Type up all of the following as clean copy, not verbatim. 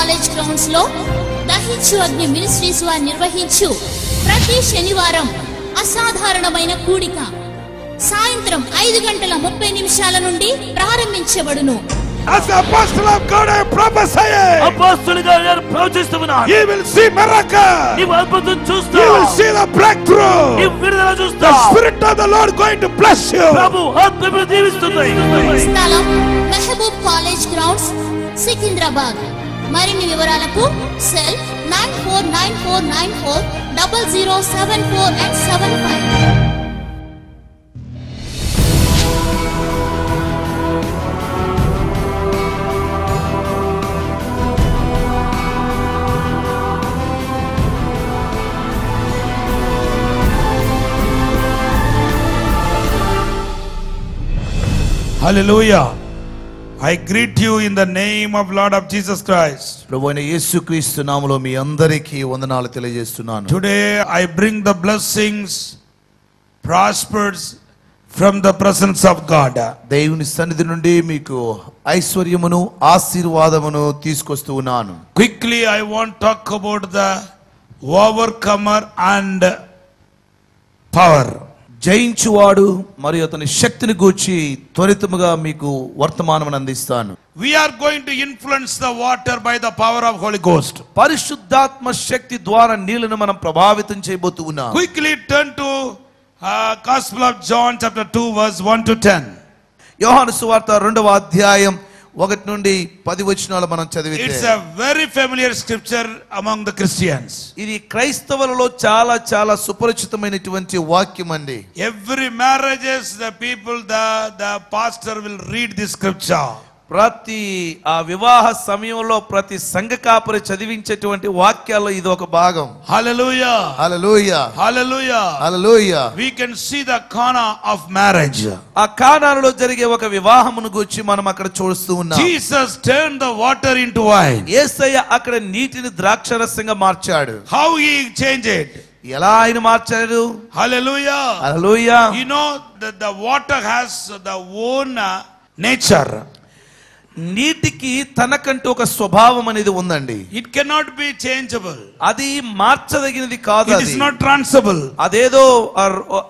College grounds లో దహించు Agni ministries వారు నిర్వహించు ప్రతి శనివారం అసాధారణమైన కూడిక సాయంత్రం 5:30 నుండి ప్రారంభించబడును. As the apostle of God I prophesy. అపోస్తలుగా నేను ప్రవచిస్తున్నాను. You will see miracle. నీవు అద్భుతం చూస్తావు. You will see the breakthrough. నీవు విడుదల చూస్తావు. The spirit of the Lord going to bless you. ప్రభు ఆత్మను దీవిస్తుంది. స్థలం మెహబూబ్ కాలేజ్ గ్రౌండ్స్, సికింద్రాబాద్. మరిన్ని వివరాలకు cell 9494940074 and 75. Hallelujah. I greet you in the name of Lord of Jesus Christ. ప్రభువైన యేసుక్రీస్తు నామములో మీ అందరికీ వందనాలు తెలియజేస్తున్నాను. Today I bring the blessings prospers from the presence of God. దేవుని సన్నిధి నుండి మీకు ఐశ్వర్యమును ఆశీర్వాదమును తీసుకొస్తూ ఉన్నాను. Quickly I want to talk about the overcomer and power. జయించువాడు మరియు అతని శక్తిని గూర్చి త్వరితముగా మీకు వర్తమానమును అందిస్తాను. We are going to influence the water by the power of Holy Ghost. పరిశుద్ధాత్మ శక్తి ద్వారా నీళ్లను మనం ప్రభావితం చేయబోతూ ఉన్నాం. Quickly turn to Gospel of John chapter 2 verse 1 to 10. యోహాను సువార్త 2వ అధ్యాయం 1 నుండి 10 వచనాలు మనం చదివితే It's a very familiar scripture among the Christians. ఇది క్రైస్తవులలో చాలా చాలా సుపరిచితమైనటువంటి వాక్యం అండి. Every marriages the people the pastor will read this scripture. ప్రతి ఆ వివాహ సమయంలో ప్రతి సంఘ కాపరి చదివించేటువంటి వాక్యాల్లో ఇది ఒక భాగం. Hallelujah. Hallelujah. Hallelujah. Hallelujah. We can see the Cana of marriage. ఆ కానాలో జరిగే ఒక వివాహమును గురించి మనం అక్కడ చూస్తూ ఉన్నాం. Jesus turned the water into wine. యేసయ్య అక్కడ నీటిని ద్రాక్షరసంగా మార్చాడు. How he changed it? ఎలా ఆయన మార్చాడు? Hallelujah. Hallelujah. You know that the water has the own nature. నీటికి తనకంటూ ఒక స్వభావం అనేది ఉందండి. It cannot be changeable. అది మార్చదగినది కాదు. It is not transferable. అదేదో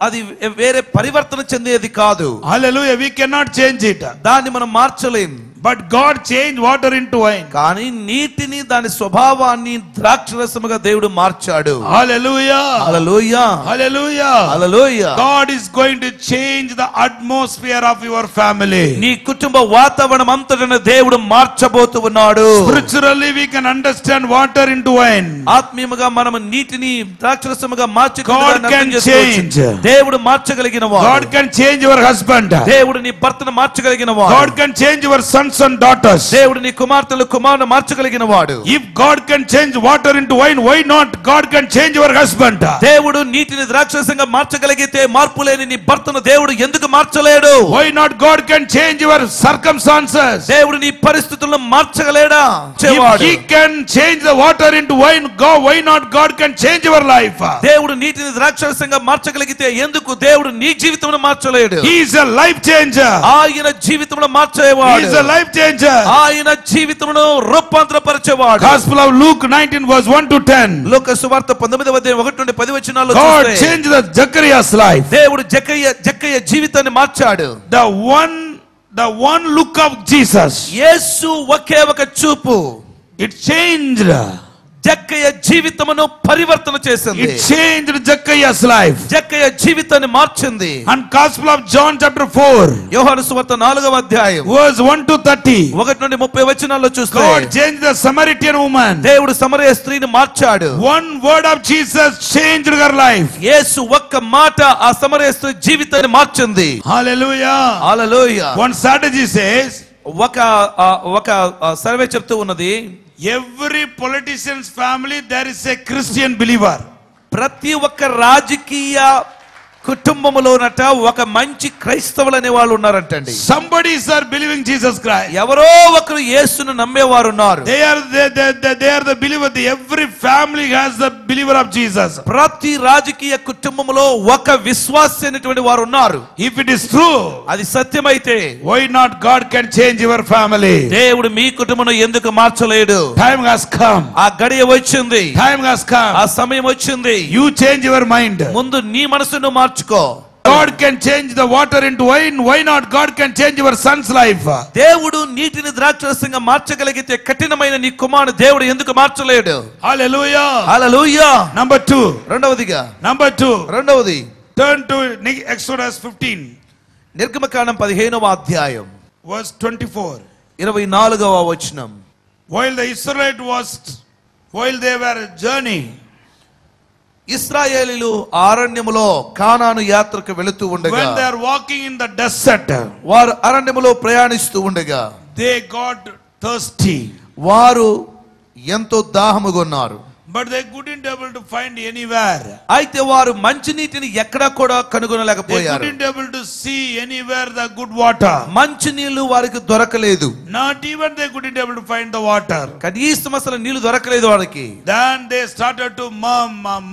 అది వేరే పరివర్తన చెందేది కాదు. Hallelujah. We cannot change it. దాన్ని మనం మార్చలేం. But God changed water into wine. కానీ నీటిని దాని స్వభావాన్ని ద్రాక్షరసముగా దేవుడు మార్చాడు. Hallelujah. Hallelujah. Hallelujah. Hallelujah. God is going to change the atmosphere of your family. నీ కుటుంబ వాతావరణం అంతటను దేవుడు మార్చబోతూ ఉన్నాడు. Spiritually we can understand water into wine. ఆత్మీయముగా మనం నీటిని ద్రాక్షరసముగా God can change. దేవుడు మార్చగలిగిన వాడు. God can change your husband. దేవుడు నీ భర్తను మార్చగలిగిన వాడు. God can change your sons and daughters. దేవుడు నీ కుమార్తెలు కుమారుని మార్చగలిగిన వాడు. If God can change water into wine, why not God can change your husband? దేవుడు నీటిని ద్రాక్షరసంగా మార్చగలిగితే మార్పులేని నీ భర్తను దేవుడు ఎందుకు మార్చలేడు? Why not God can change your circumstances? దేవుడు నీ పరిస్థితులను మార్చగలేడా? If he can change the water into wine, why not God can change your life? దేవుడు నీటిని ద్రాక్షరసంగా మార్చగలిగితే ఎందుకు దేవుడు నీ జీవితమును మార్చలేడు? He is a life changer. ఆయన జీవితమును మార్చేవాడు. He is a life changer. ఆయన జీవితమును రూపాంతరపరిచేవాడు. Gospel of Luke 19 verse 1 to 10. లూకా సువార్త 19వ అధ్యాయం 1 నుండి 10 వచనాల్లో God చూస్తే changed the Zechariah's life. దేవుడు జక్కయ్య జీవితాన్ని మార్చాడు. The one look of Jesus. యేసు ఒకే ఒక చూపు It changed. జక్కయ్య జీవితమును పరివర్తన చేసింది. It changed Zechariah's life. జక్కయ్య జీవితాన్ని మార్చింది. And Gospel of John chapter 4 యోహాను సువార్త 4వ అధ్యాయం verse 1 to 30. 1 నుండి 30 వచనాల్లో చూస్తే God changed the Samaritan woman. దేవుడు సమరయ స్త్రీని మార్చాడు. One word of Jesus changed her life. యేసు ఒక్క మాట ఆ సమరయ స్త్రీ జీవితాన్ని మార్చింది. Hallelujah. హల్లెలూయా. One strategy says ఒక సర్వే చెప్తూ ఉన్నది, every politician's family there is a Christian believer. ప్రతి ఒక్క రాజకీయ కుటుంబములోనట ఒక మంచి క్రైస్తవులు అనే వాళ్ళు ఉన్నారంటండి. Somebody are believing Jesus Christ. ఎవరో ఒకరు యేసును నమ్మేవారు ఉన్నారు. They are the believer. Every family has the believer of Jesus. ప్రతి రాజకీయ కుటుంబములో ఒక విశ్వాసి అయినటువంటి వారు ఉన్నారు. If it is true, అది సత్యమైతే why not God can change your family? దేవుడు మీ కుటుంబం ఎందుకు మార్చలేడు? Time has come. ఆ గడియ వచ్చింది. Time has come. ఆ సమయం వచ్చింది. You change your mind. ముందు నీ మనసును మార్చుకో. God can change the water into wine. Why not God can change your son's life? దేవుడు నీటిని ద్రాక్షరసంగా మార్చగలిగితే కఠినమైన నీ కుమారుడు దేవుడు ఎందుకు మార్చలేడు? Hallelujah. హల్లెలూయా. Number 2. రెండవదిగా Number 2. రెండవది Turn to Exodus 15. నిర్గమకాండం 15వ అధ్యాయం Verse 24. 24వ వచనం. While they were journeying, ఇశ్రాయేలీయులు అరణ్యములో కానాను యాత్రకు వెళుతూ ఉండగా, when they are walking in the desert, వారు అరణ్యములో ప్రయాణిస్తూ ఉండగా they got thirsty. వారు ఎంతో దాహముగొన్నారు. But they couldn't able to find anywhere. అయితే వారు మంచి నీటిని ఎక్కడా కూడా They కనుగొనలేకపోయారు. couldn't able to see anywhere the good water. మంచి నీళ్లు వారికి దొరకలేదు. Not even they couldn't able to find the water. కనీసం అసలు నీళ్లు దొరకలేదు వారికి. Then they started to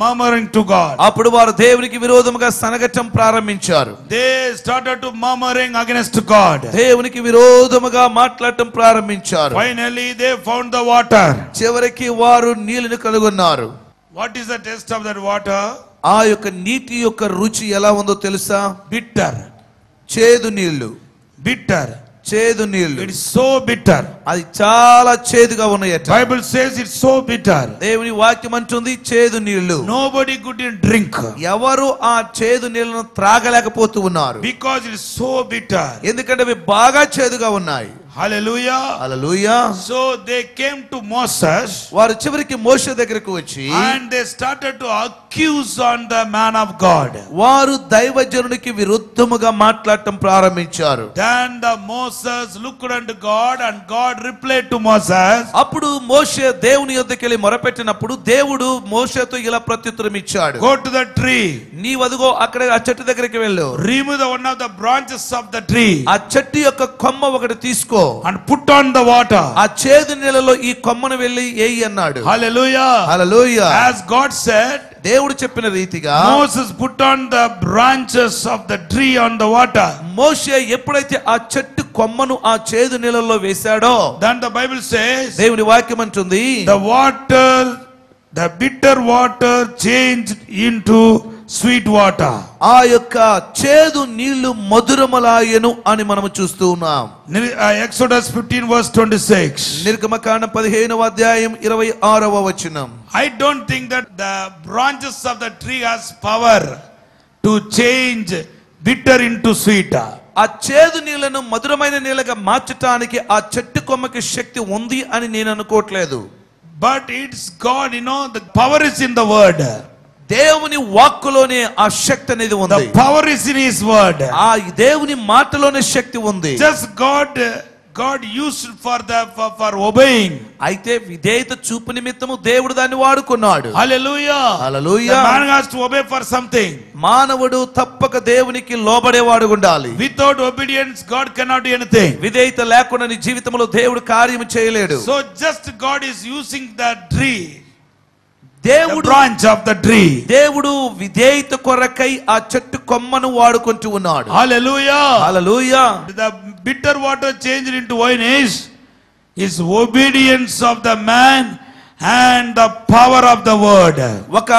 murmuring to God. అప్పుడు వారు దేవునికి విరోధముగా సనగటం ప్రారంభించారు. They started to murmuring against God. దేవునికి విరోధముగా మాట్లాడటం ప్రారంభించారు. Finally they found the water. చివరికి వారు నీళ్లను కనుగొన్నారు. What is the taste of that water? ఆ యొక్క నీటి యొక్క రుచి ఎలా ఉందో తెలుసా? Bitter. చేదు నీళ్లు. Bitter. చేదు నీళ్లు. It is so bitter. అది చాలా చేదుగా ఉన్నాయట. Bible says it's so bitter. దేవుని వాక్యం అంటుంది చేదు నీళ్లు. Nobody couldn't drink. ఎవరు ఆ చేదు నీళ్లను త్రాగలేకపోతూ ఉన్నారు. Because it is so bitter. ఎందుకంటే అవి బాగా చేదుగా ఉన్నాయి. Hallelujah. Hallelujah. So they came to Moses. వారు చివరికి మోషే దగ్గరకు వచ్చి And they started to accuse on the man of God. వారు దైవజనునికి విరుద్ధముగా మాట్లాడటం ప్రారంభించారు. Then the Moses looked unto God and God replied to Moses. అప్పుడు మోషే దేవుని యొద్దకు వెళ్ళి మొరపెట్టినప్పుడు దేవుడు మోషేతో ఇలా ప్రత్యుత్తరం ఇచ్చాడు. Go to the tree. నీవదుగో అక్కడ ఆ చెట్టు దగ్గరికి వెళ్ళు. Remove the one of the branches of the tree. ఆ చెట్టు యొక్క కొమ్మ ఒకటి తీసుకో. And put on the water. ఆ చేదు నీళ్ళలో ఈ కొమ్మను వెళ్ళి ఏయి అన్నాడు. Hallelujah. హల్లెలూయా. As God said, దేవుడు చెప్పిన రీతిగా Moses put on the branches of the tree on the water. మోషే ఎప్పుడైతే ఆ చెట్టు కొమ్మను ఆ చేదు నీళ్ళలో వేశాడో, Then the Bible says, దేవుని వాక్యం అంటుంది, the bitter water changed into sweet water. ఆ యొక్క చేదు నీళ్లు మధురములాయెను అని మనము చూస్తూ ఉన్నాం. Exodus 15 verse 26. నిర్గమకాండం 15వ అధ్యాయం 26వ వచనం. I don't think that the branches of the tree has power to change bitter into sweet. ఆ చేదు నీళ్లను మధురమైన నీళ్ళగా మార్చటానికి ఆ చెట్టు కొమ్మకి శక్తి ఉంది అని నేను అనుకోవట్లేదు. But it's God, the power is in the word. దేవుని వాక్కులోనే ఆ శక్తి అనేది ఉంది. The power is in his word. ఆ దేవుని మాటలోనే శక్తి ఉంది. Just God used for obeying. అయితే విధేయత చూపు నిమిత్తము దేవుడు దాన్ని వాడుకున్నాడు. Hallelujah. Hallelujah. The man has to obey for something. మానవుడు తప్పక దేవునికి లోబడేవాడు ఉండాలి. Without obedience God cannot do anything. విధేయత లేకుండా నీ జీవితంలో దేవుడు కార్యము చేయలేడు. So just God is using the tree, దేవుడు the branch of the tree. దేవుడు విధేయత కొరకై ఆ చెట్టు కొమ్మను వాడుకుంటూ ఉన్నాడు. Hallelujah. Hallelujah. The bitter water changed into wine is obedience of the man and the power of the word. ఒక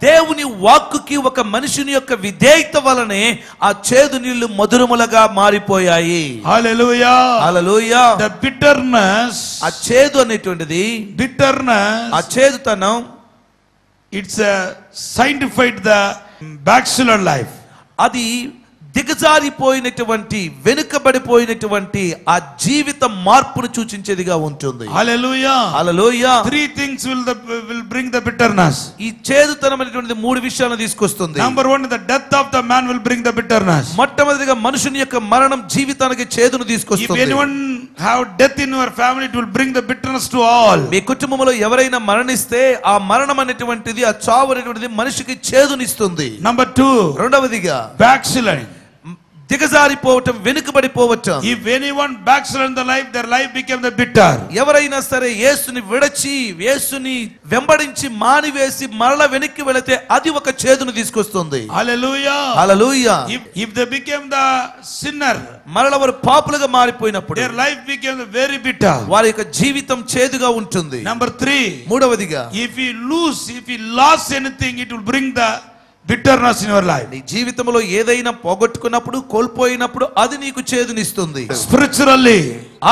దేవుని వాక్కుకి ఒక మనుషుని యొక్క విధేయత వలనే ఆ చేదు నీళ్లు మధురములుగా మారిపోయాయి. Hallelujah. హల్లెలూయా. The bitterness, ఆ చేదు అనేటువంటిది, ఆ చేదుతనం, it's sanctified the bachelor life. అది దిగజారిపోయినటువంటి వెనుకబడిపోయినటువంటి ఆ జీవిత మార్పును సూచించేదిగా ఉంటుంది. Hallelujah. Hallelujah. Three things will bring the bitterness. ఈ చేదుతనమైనటువంటి మూడు విషయాలను తీసుకొస్తుంది. Number one, the death of the man will bring the bitterness. మొట్టమొదటిగా మనుషుని యొక్క మరణం జీవితానికి చేదును If తీసుకొస్తుంది. anyone have death in your family, it will bring the bitterness to all. మీ కుటుంబంలో ఎవరైనా మరణిస్తే ఆ మరణం అనేటువంటిది, ఆ చావు అనేటువంటిది మనిషికి చేదునిస్తుంది. Number two, రెండవదిగా backsliding. దిగజారిపోవటం, వెనుకబడిపోవటం. If anyone backslid in the life, their life became the bitter. ఎవరైనా సరే యేసుని విడచి, యేసుని వెంబడించి మానివేసి మరల వెనక్కి వెళితే అది ఒక చేదును తీసుకొస్తుంది. Hallelujah. Hallelujah. If they became the sinner, మరల వారు పాపులుగా మారిపోయినప్పుడు their life became very bitter. వారి యొక్క జీవితం చేదుగా ఉంటుంది. Number three, మూడవదిగా if you lost anything, it will bring the bitterness in your life. నీ జీవితంలో ఏదైనా పోగొట్టుకున్నప్పుడు, కోల్పోయినప్పుడు అది నీకు చేదునిస్తుంది. Spiritually,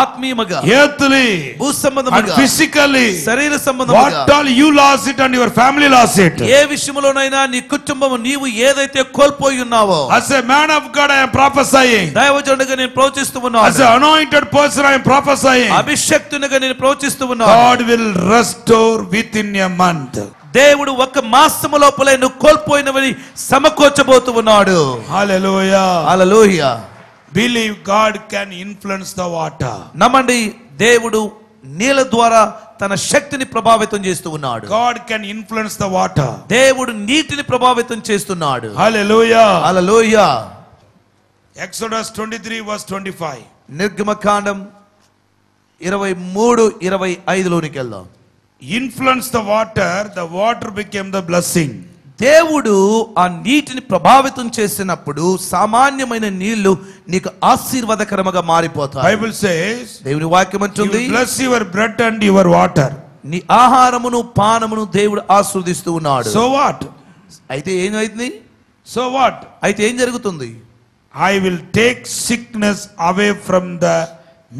ఆత్మీయముగా, earthly, భూ and సంబంధముగా, physically, శరీర సంబంధముగా, what all you lost it and your family lost it. ఏ విషయంలోనైనా నీ కుటుంబం నీవు ఏదైతే కోల్పోయి ఉన్నావో, As a man of God, I am prophesying. దైవజనుడిగా నేను ప్రవచిస్తూ As ఉన్నాను. an anointed person, I am prophesying. అభిషక్తునిగా నేను ప్రవచిస్తూ ఉన్నాను. God will restore within a month. దేవుడు ఒక మాసము లోపలే నువ్వు కోల్పోయినవని సమకూర్చబోతూ ఉన్నాడు. Hallelujah. Hallelujah. Believe God can influence the water. నమ్మండి, దేవుడు నీళ్ళ ద్వారా తన శక్తిని ప్రభావితం చేస్తూ ఉన్నాడు. God can influence the water. దేవుడు నీటిని ప్రభావితం చేస్తున్నాడు. Hallelujah. హల్లెలూయా. Exodus 23 verse 25. నిర్గమకాండం 23:25లోనికి వెళ్దాం. Influence the water became the blessing. దేవుడు ఆ నీటిని ప్రభావితం చేసినప్పుడు సామాన్యమైన నీళ్లు నీకు ఆశీర్వాదకరముగా మారిపోతాయి. Bible says, దేవుని వాక్యం He అంటుంది, will bless your bread and your water. నీ ఆహారమును పానమును దేవుడు ఆశీర్వదిస్తూ ఉన్నాడు. So what? అయితే ఏమైంది? So what? అయితే ఏం జరుగుతుంది? I will take sickness away from the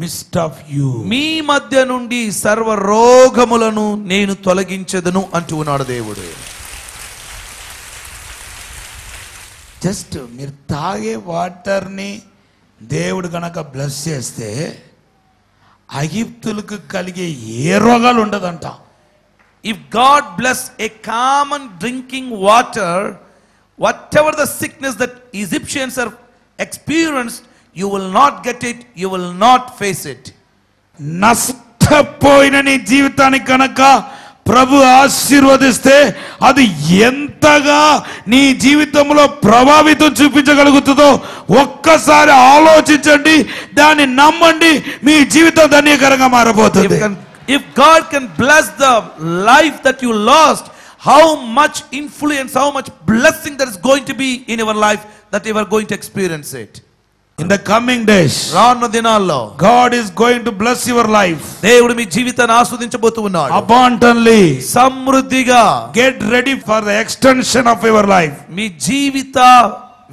midst of you. మీ మధ్య నుండి సర్వ రోగములను నేను తొలగించెదను అంటూ ఉన్నాడు దేవుడు. జస్ట్ మీరు తాగే వాటర్ని దేవుడు గనక బ్లెస్ చేస్తే ఐగుప్తులకు కలిగే ఏ రోగాలు ఉండదంట. If God bless a common drinking water, whatever the sickness that Egyptians are experienced, you will not get it, you will not face it. నష్టపోయిన నీ జీవితానికి కనుక ప్రభు ఆశీర్వదిస్తే అది ఎంతగా నీ జీవితంలో ప్రభావితం చూపించగలుగుతుందో ఒక్కసారి ఆలోచించండి, దాన్ని నమ్మండి, మీ జీవితం ధన్యకరంగా మారబోతుంది. If God can bless the life that you lost, how much influence, how much blessing that is going to be in your life that you are going to experience it. In the coming days, రానున్న దినాల్లో God is going to bless your life దేవుడు మీ జీవితాన్ని ఆస్వాదించబోతూ ఉన్నాడు. abundantly. సమృద్ధిగా. Get ready for the extension of your life. మీ జీవిత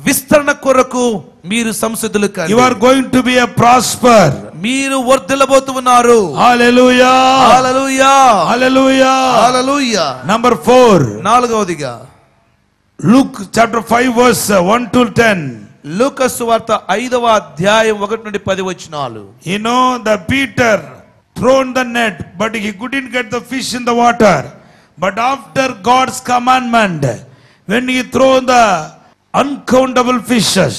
విస్తరణ కొరకు మీరు సంసిద్ధులు కండి. You are going to be a prosper. మీరు వర్ధిల్లబోతూ ఉన్నారు. Hallelujah. హల్లెలూయా. Hallelujah. హల్లెలూయా. Number 4. నాలుగవదిగా Luke chapter 5 verse 1 to 10. లూకా సువార్త 5వ అధ్యాయం 1 నుండి 10 వచనాలు. You know, the Peter thrown the net, but he couldn't get the fish in the water. But after God's commandment, when he threw the uncountable fishes,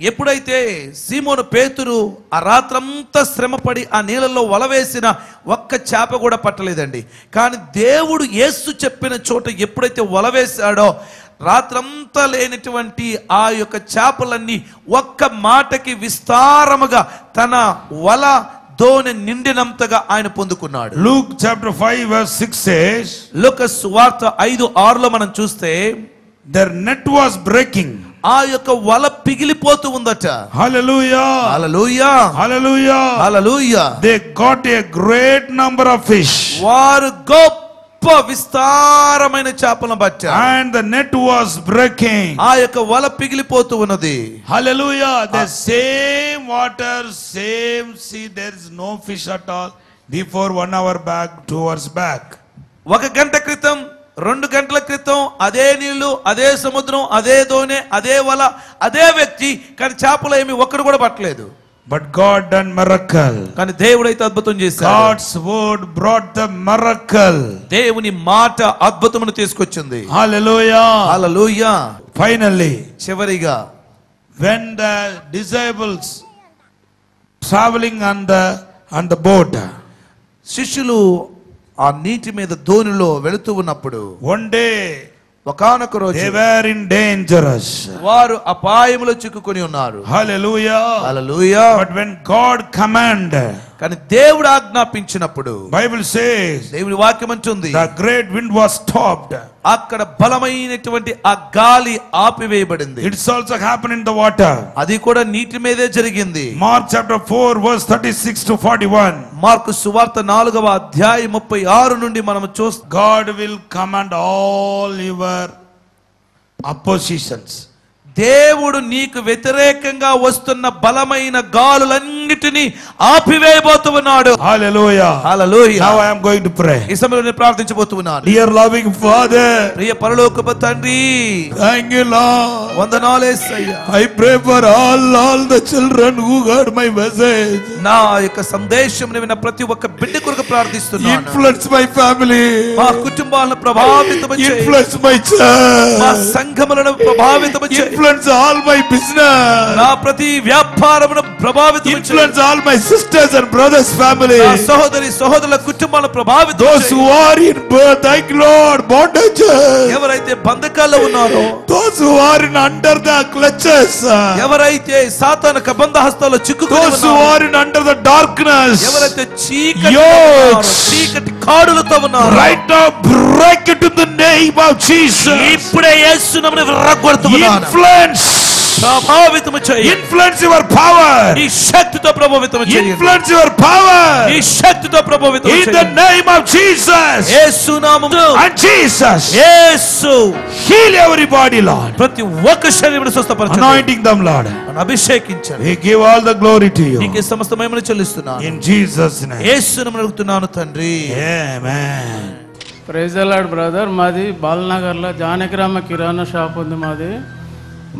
ఎప్పుడైతే సీమోను పేతురు ఆ రాత్రంతా శ్రమపడి ఆ నీళ్ళలో వలవేసిన ఒక్క చేప కూడా పట్టలేదండి. కానీ దేవుడు యేసు చెప్పిన చోట ఎప్పుడైతే వలవేశాడో రాత్రంతా లేనటువంటి ఆ యొక్క చేపలన్నీ ఒక్క మాటకి విస్తారముగా తన వల దోణి నిండినంతగా ఆయన పొందుకున్నాడు. Luke chapter 5 verse 6 says, లూకా సువార్త 5:6లో మనం చూస్తే their net was breaking. ఆ యొక్క వల పిగిలిపోతూ ఉందట. Hallelujah. Hallelujah. Hallelujah. Hallelujah. They got a great number of fish. వారు గొప్ప విస్తారమైన చేపలను పట్టారు. And the net was breaking. ఆ యొక్క వల పిగిలిపోతూ ఉన్నది. Hallelujah. The same water, same sea, there is no fish at all. Before 1 hour back, 2 hours back. 1 గంట క్రితం 2 గంటల క్రితం అదే నీళ్లు, అదే సముద్రం, అదే దోణె, అదే వల, అదే వ్యక్తి, కానీ చేపలు ఏమి ఒక్కడు కూడా పట్టలేదు. But God done miracle. కానీ దేవుడు అయితే అద్భుతం చేశాడు. God's word brought the miracle. దేవుని మాట అద్భుతమును తీసుకొచ్చింది. Hallelujah. హల్లెలూయా. Finally, చివరిగా when the disciples traveling on the boat, శిష్యులు ఆ నీటి మీద దోణిలో వెళుతూ ఉన్నప్పుడు one day ఒకానొక రోజు they were in dangerous. వారు అపాయములో చిక్కుకొని ఉన్నారు. Hallelujah. Hallelujah. But when God command, కానీ దేవుడు ఆజ్ఞాపించినప్పుడు Bible says దేవుని వాక్యం అంటుంది, the great wind was stopped. అక్కడ బలమైనటువంటి ఆ గాలి ఆపివేయబడింది. It's also happened in the water. అది కూడా నీటి మీదే జరిగింది. Mark chapter 4 verse 36 to 41. Mark సువార్త 4వ అధ్యాయం 36 నుండి మనం చూస్తాం. God will command all your oppositions. దేవుడు నీకు వ్యతిరేకంగా వస్తున్న బలమైన గాలులన్నిటినీ ఆపివేయబోతున్నాడు. Hallelujah. Hallelujah. Now I am going to pray. ఈ సమయంలో నేను ప్రార్థించబోతున్నాను. Dear loving Father, ప్రియ పరలోకపు తండ్రి, thank you Lord. వందనాలు యేసయ్యా. I pray for all the children who heard my message. నా యొక్క సందేశం విన్న ప్రతి ఒక్క బిడ్డ కొరకు ప్రార్థిస్తున్నాను. Influence my family. మా కుటుంబాలను ప్రభావితం చేయి. Influence my church. మా సంఘములను ప్రభావితం చేయి. Influence all my business. నా ప్రతి వ్యాపారమును ప్రభావితం చేయి. Influence all my sisters and brothers family. నా సహోదరి సహోదరుల కుటుంబాలను ప్రభావితం Those చేయి. who are in birth, thank you Lord, bondage. ఎవరైతే బంధకాల్లో ఉన్నారో, Those who are in under the clutches. ఎవరైతే సాతాను కబంధ హస్తాల్లో చిక్కుకొని Those who ఉన్నారో, are in under the darkness. ఎవరైతే చీకటి Yokes. చీకటి కాడులతో ఉన్నారో, Right now break it in the name of Jesus. ఇప్పుడే యేసు నామమున విరగ్గొడుతున్నాను. Influence. ప్రభావితం చేయి. Influence your power. ఈ శక్తితో ప్రభావితం చేయి. Influence your power. ఈ శక్తితో ప్రభావితం In the చేయి. name of Jesus. యేసు నామములో And Jesus. Yesu Heal everybody, Lord. ప్రతి ఒక్క శరీరమును స్వస్థపరచండి. Anointing them, Lord. అభిషేకించండి. We give all the glory to you. నీకే సమస్త మహిమను చెల్లిస్తున్నాను. In Jesus' name. యేసు నామమున అడుగుతున్నాను తండ్రి. Amen. Praise the Lord brother. మాది బాలనగర్లో జానకిరామ కిరాణా షాప్ ఉంది మాది.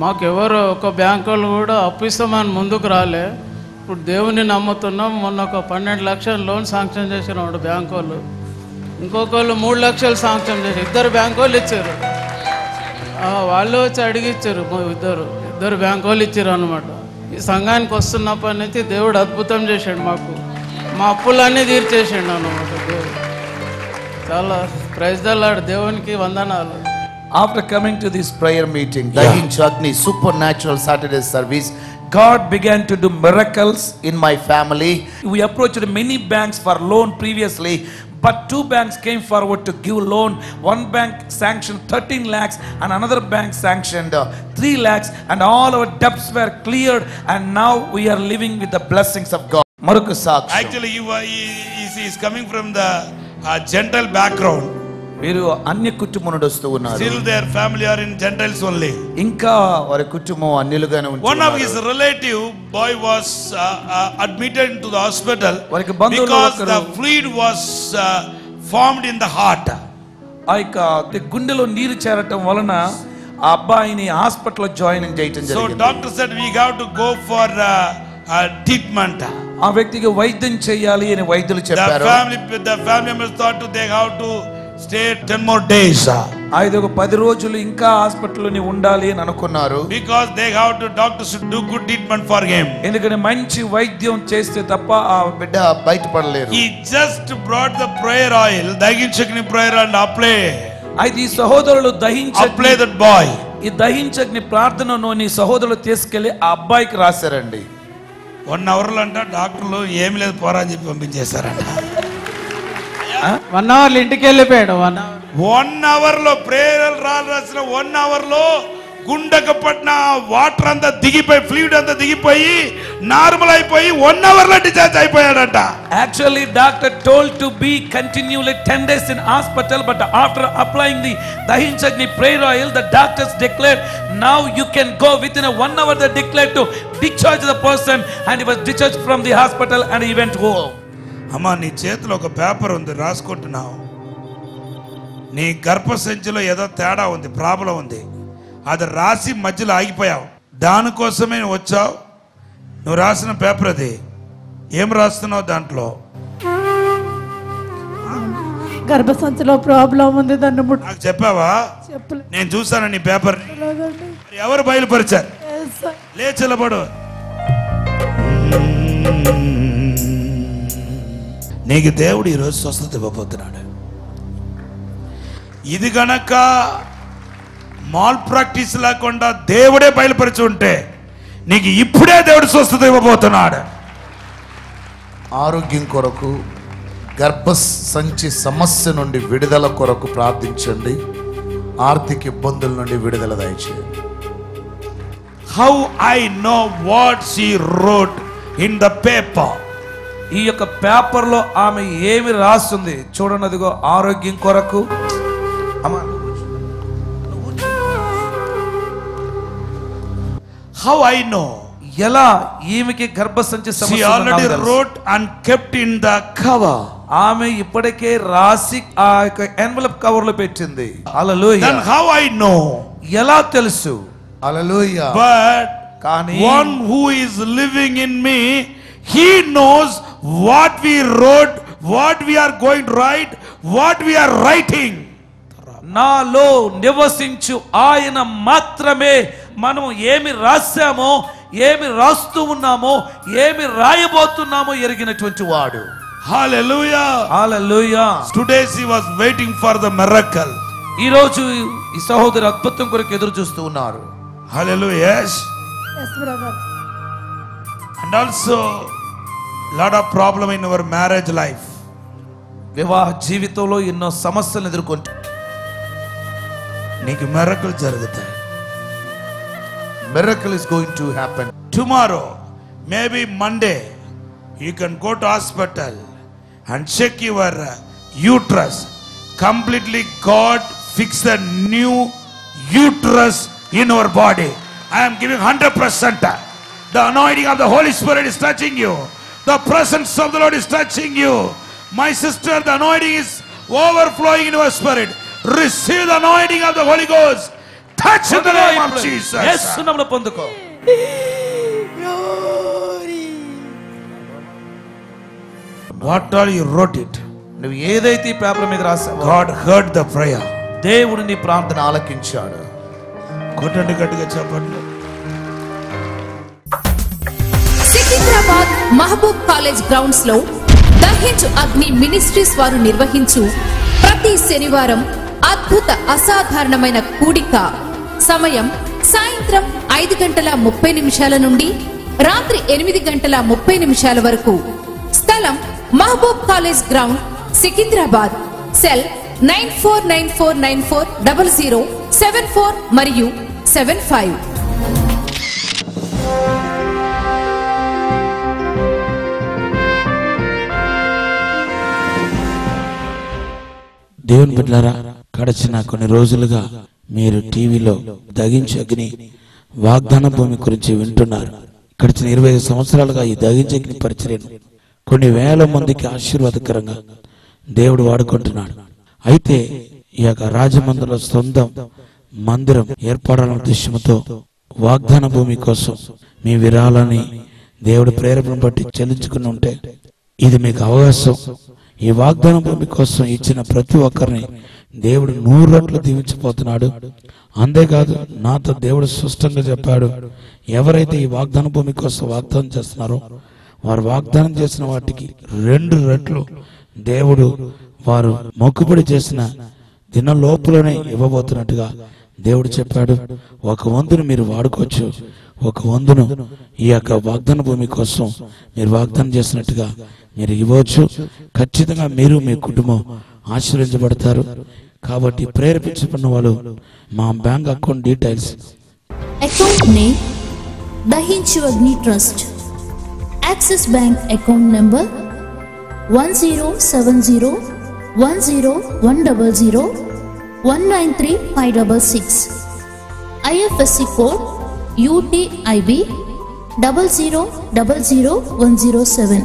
మాకెవరు ఒక బ్యాంకు వాళ్ళు కూడా అప్పు ఇస్తామని ముందుకు రాలే. ఇప్పుడు దేవుని నమ్ముతున్నాం. మొన్న ఒక 12 లక్షల లోన్ శాంక్షన్ చేసిన వాడు బ్యాంకు వాళ్ళు. ఇంకొకళ్ళు 3 లక్షలు శాంక్షన్ చేసి 2 బ్యాంకు వాళ్ళు ఇచ్చారు. వాళ్ళు వచ్చి అడిగిచ్చారు. ఇద్దరు బ్యాంకు వాళ్ళు ఇచ్చారు అనమాట. ఈ సంఘానికి వస్తున్నప్పటి నుంచి దేవుడు అద్భుతం చేశాడు. మాకు మా అప్పులన్నీ తీర్చేసాడు అన్నమాట దేవుడు. చాలా ప్రైజ్ ద లార్డ్. దేవునికి వందనాలు. After coming to this prayer meeting, Dahinchu Agni supernatural Saturday service, God began to do miracles in my family. We approached many banks for loan previously, but 2 banks came forward to give loan. One bank sanctioned 13 lakhs and another bank sanctioned 3 lakhs, and all our debts were cleared, and now we are living with the blessings of God. Maruku Sakshi. Actually, he is coming from the Gentile background. వీరు అన్య కుటుంబం నుండి వస్తూ ఉన్నారు. Still their family are in Gentiles only. ఇంకా వారి కుటుంబం అన్యులుగానే ఉంటుంది. One of his relative boy was admitted into the hospital వారికి బంధువులు because ఒకరు the fluid was formed in the heart. ఆ యొక్క గుండెలో నీరు చేరటం వలన ఆ అబ్బాయిని హాస్పిటల్లో జాయిన్ చేయటం So జరిగింది. doctor said we have to go for treatment. ఆ వ్యక్తికి వైద్యం చేయాలి అని వైద్యులు చెప్పారు. The family members thought they have to stay 10 more days. ఆయన 10 రోజులు ఇంకా హాస్పిటల్లోనే ఉండాలి అని అనుకున్నారు. Because they have to, doctors should do good treatment for him. ఎందుకంటే మంచి వైద్యం చేస్తే తప్ప ఆ బిడ్డ బయటపడలేరు. He just brought the prayer oil, Dahinchagni prayer, and apply. అయితే ఈ సహోదరులు Apply that boy. ఈ దహించగ్ని ప్రార్థనను నీ సహోదరులు తీసుకెళ్లి ఆ అబ్బాయికి రాశారండి. 1 hour లో అంట డాక్టర్లు ఏమి లేదు పోరా అని చెప్పి పంపించేశారంట. 1 అవర్లో ఇంటికి వెళ్ళిపోయాడు. 1 hour లో ప్రేయర్ రాసిన 1 hour లో గుండెకు పట్టిన వాటర్ అంతా దిగిపోయి, ఫ్లూయిడ్ అంతా దిగిపోయి నార్మల్ అయిపోయి 1 hour లో discharge అయిపోయాడంట. Actually, doctor told to be continually 10 days in hospital, but after applying the Dahinchagni prayer oil, the doctors declared now you can go within 1 hour. They declared to discharge the person, and he was discharged from the hospital and he went home. అమ్మా నీ చేతిలో ఒక paper ఉంది, రాసుకుంటున్నావు. నీ గర్భసంచిలో ఏదో తేడా ఉంది, problem ఉంది, అది రాసి మధ్యలో ఆగిపోయావు. దానికోసమే నువ్వు వచ్చావు. నువ్వు రాసిన పేపర్ అది. ఏం రాస్తున్నావు దాంట్లో? గర్భసంచిలో ప్రాబ్లం ఉంది, దాన్ని నాకు చెప్పావా? చెప్పలేదు. నేను చూసాను నీ పేపర్. ఎవరు బయలుపరిచారు? లేచలబడు. నీకు దేవుడు ఈరోజు స్వస్థత ఇవ్వబోతున్నాడు. ఇది గనక మాల్ ప్రాక్టీస్ లేకుండా దేవుడే బయలుపరిచి ఉంటే నీకు ఇప్పుడే దేవుడు స్వస్థత ఇవ్వబోతున్నాడు. ఆరోగ్యం కొరకు, గర్భసంచి సమస్య నుండి విడుదల కొరకు ప్రార్థించండి. ఆర్థిక ఇబ్బందుల నుండి విడుదల దయచేయండి. How I know what she wrote in the paper. ఈ యొక్క పేపర్ లో ఆమె ఏమి రాస్తుంది చూడండి. అదిగో ఆరోగ్యం కొరకు. హౌ ఐ నో, ఎలా ఈమెకి గర్భసంచి she సమస్య already wrote and kept in the cover. ఆమె ఇప్పటికే రాసి ఆ యొక్క ఎన్వలప్ కవర్ లో పెట్టింది. హల్లెలూయా. Then how I know? ఎలా తెలుసు? హల్లెలూయా. But కానీ one who is living in me, he knows what we wrote, what we are going to write, what we are writing. నాలో నివసించు ఆయన మాత్రమే మనం ఏమి రాసామో, ఏమి రాస్తూ ఉన్నామో, ఏమి రాయబోతున్నామో ఎరిగినటువంటి వాడు. Hallelujah. Hallelujah. Today she was waiting for the miracle. ఈ రోజు ఈ సహోదరు అద్భుతం కొరకు ఎదురు చూస్తూ ఉన్నారు. Hallelujah. Yes. Yes, brother. And also lot of problem in our marriage life. వివాహ జీవితంలో ఎన్నో సమస్యలను ఎదుర్కొంటూ నీకు miracle జరుగుతాయి. Miracle is going to happen. Tomorrow, maybe Monday, you can go to hospital and check your uterus. Completely God fix the new uterus in our body. I am giving 100%. The anointing of the Holy Spirit is touching you. The presence of the Lord is touching you. My sister, the anointing is overflowing in your spirit. Receive the anointing of the Holy Ghost. Touch in the name of Jesus. యేసు నామములో పొందుకో. What all you wrote it? నువ్వు ఏదైతే ఈ paper మీద రాసావో God heard the prayer. దేవుడు నీ ప్రార్థన ఆలకించాడు. కొట్టండి గట్టిగా చెప్పండి. సికింద్రాబాద్ మహబూబ్ కాలేజ్ గ్రౌండ్స్ లో దహించు అగ్ని మినిస్ట్రీస్ వారు నిర్వహించు ప్రతి శనివారం అద్భుత అసాధారణమైన కూడిక. సమయం సాయంత్రం 5:30 నుండి రాత్రి 8:30 వరకు. స్థలం Mahbub college ground, Secunderabad. Cell 9494940074 మరియు 75. దేవుని బిడ్డలారా, గడిచిన కొన్ని రోజులుగా మీరు టీవీలో దగించు అగ్ని వాగ్దాన భూమి గురించి వింటున్నారు. గడిచిన 25 సంవత్సరాలుగా ఈ దగించు అగ్ని పరిచర్యను కొన్ని వేల మందికి ఆశీర్వాదకరంగా దేవుడు వాడుకుంటున్నాడు. అయితే ఈ యొక్క రాజమందిరంలో సొంత మందిరం ఏర్పడాలన్న ఉద్దేశంతో వాగ్దాన భూమి కోసం మీ విరాళాన్ని దేవుడు ప్రేరేపణ బట్టి చెల్లించుకుని ఉంటే ఇది మీకు అవకాశం. ఈ వాగ్దాన భూమి కోసం ఇచ్చిన ప్రతి ఒక్కరిని దేవుడు 100 రెట్లు దీవించబోతున్నాడు. అంతేకాదు, నాతో దేవుడు స్పష్టంగా చెప్పాడు, ఎవరైతే ఈ వాగ్దాన భూమి కోసం వాగ్దానం చేస్తున్నారో వారు వాగ్దానం చేసిన వాటికి 2 రెట్లు దేవుడు వారు మొక్కుబడి చేసిన దిన లోపులోనే ఇవ్వబోతున్నట్టుగా దేవుడు చెప్పాడు. 1 వంతును మీరు వాడుకోవచ్చు. 1 వంతును ఈ యొక్క వాగ్దాన భూమి కోసం మీరు వాగ్దానం చేసినట్టుగా మీరు ఇవ్వచ్చు. ఖచ్చితంగా మీరు మీ కుటుంబం ఆశీర్వదించబడతారు. కాబట్టి ప్రేరేపించబడిన వాళ్ళు మా bank account details. Account name Dahinchu Agni trust. Axis bank account number 1070010100193566. IFSC code UTIB 0000107.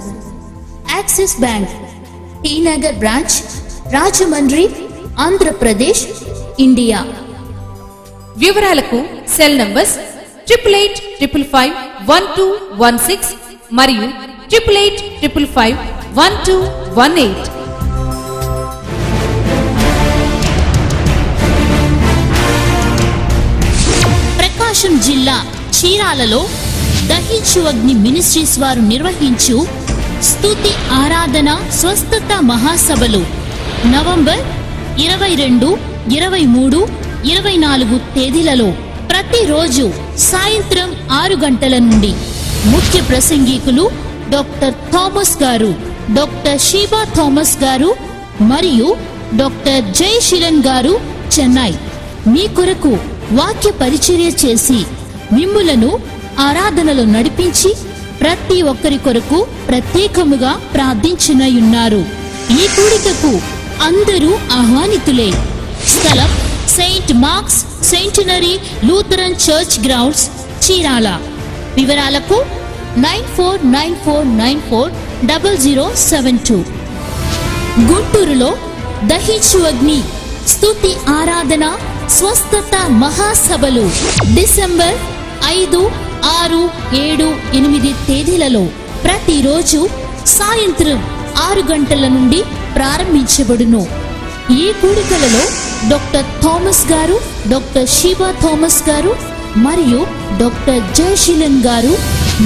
Axis bank T Nagar branch, Rajahmundry Andhra Pradesh, India. వివరాలకు సెల్ నంబర్స్ 8885551216 మరియు 8855551218. ప్రకాశం జిల్లా చీరాలలో దహించు అగ్ని మినిస్ట్రీస్ వారు నిర్వహించు స్తుతి ఆరాధన స్వస్థత మహాసభలు నవంబర్ 22, 23, 24 తేదీలలో ప్రతిరోజు సాయంత్రం 6 గంటల నుండి. ముఖ్య ప్రసంగికులు డాక్టర్ థామస్ గారు, డాక్టర్ షీబా థామస్ గారు మరియు డాక్టర్ జయశీలన్ గారు, చెన్నై. మీ కొరకు వాక్య పరిచర్య చేసి మిమ్ములను ఆరాధనలో నడిపించి ప్రతి ఒక్కరి కొరకు ప్రత్యేకముగా ప్రార్థించనయున్నారు. ఈ కూడికకు అందరూ ఆహ్వానితులే. స్థలం Saint marks centenary Lutheran church grounds, Chirala. వివరాలకు 9494940072. గుంటూరులో దహించు అగ్ని స్తుతి ఆరాధన స్వస్థత మహాసభలు డిసెంబర్ 5, 6, 7, 8 తేదీలలో ప్రతిరోజు సాయంత్రం 6 గంటల నుండి ప్రారంభించబడును. ఈ కూడికలలో డాక్టర్ థామస్ గారు, డాక్టర్ షీబా థామస్ గారు మరియు డాక్టర్ జయశీలన్ గారు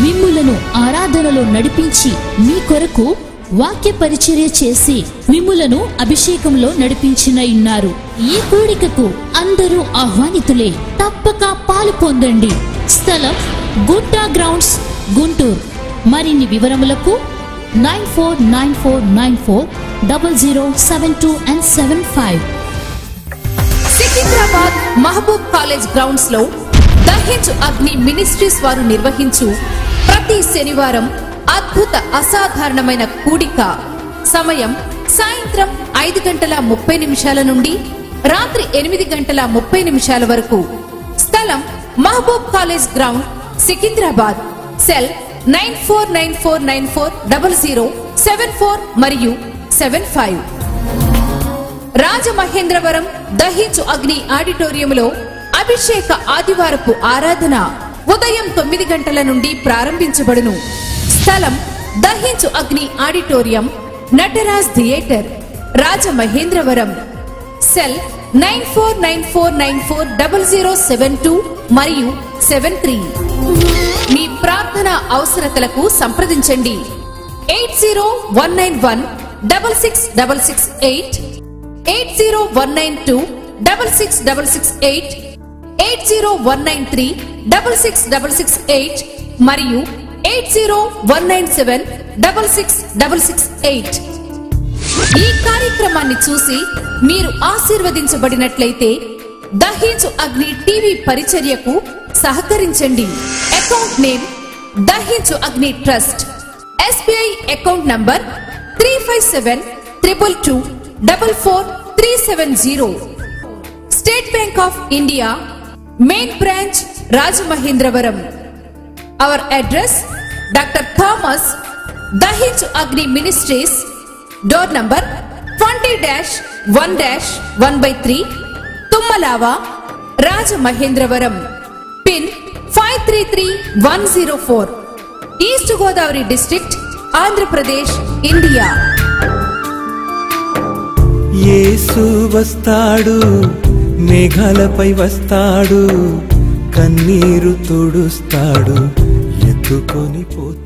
మిమ్ములను ఆరాధనలో నడిపించి మీ కొరకు వాక్య పరిచర్య చేసి మిమ్ములను అభిషేకంలో నడిపించినయున్నారు. ఈ కూడికకు అందరూ ఆహ్వానితులే. తప్పక పాలు పొందండి. స్థలం గుంటా గ్రౌండ్స్, గుంటూరు. మరిన్ని వివరములకు 9494940072 and 75. Secunderabad Mahbub college grounds లో దహించు అగ్ని మినిస్ట్రీస్ వారు నిర్వహించు ప్రతి శనివారం అద్భుత అసాధారణమైన కూడిక. సమయం సాయంత్రం 5:30 నుండి రాత్రి 8:30 వరకు. స్థలం Mahbub college ground, Secunderabad. Cell 9494940074 మరియు 75. రాజమహేంద్రవరం దహించు అగ్ని ఆడిటోరియంలో అభిషేక ఆదివారపు ఆరాధన ఉదయం 9 గంటల నుండి ప్రారంభించబడును. స్థలం దహించు అగ్ని auditorium, Nataraj theatre, Rajamahendravaram. Cell 9494940072 మరియు 73. మీ ప్రార్థన అవసరతలకు సంప్రదించండి. 8019166668, 80192666668, 80193666668 మరియు 80197666668. ఈ కార్యక్రమాన్ని చూసి మీరు ఆశీర్వదించబడినట్లయితే దహించు అగ్ని టీవీ పరిచర్యకు సహకరించండి. Account name Dahinchu Agni trust. SBI account number 3572224437. State bank of India main branch, Rajamahendravaram. Our address, Dr. Thomas, Dahinchu Agni ministries, door number 20-1-1/3, Tummalava, Rajamahendravaram. Pin 533104, east Godavari district, Andhra Pradesh, India. Yesu వస్తాడు, మేఘాలపై వస్తాడు, కన్నీరు తుడుస్తాడు, ఎత్తుకొని పోతాడు.